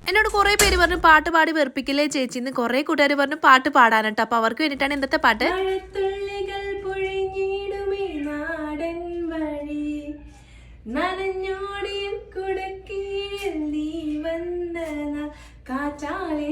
എന്നോട് കുറേ പേര് പറഞ്ഞു പാട്ട് പാടി വെറുപ്പിക്കില്ലേ ചേച്ചി എന്ന്. കുറേ കൂട്ടുകാർ പറഞ്ഞു പാട്ട് പാടാനട്ടോ. അപ്പോൾ അവർക്ക് വേണ്ടിയിട്ടാണ് ഇന്നത്തെ പാട്ട്. നനഞ്ഞോടിയ കുടക്കീഴിൽ നീ വന്ന കാറ്റാലെ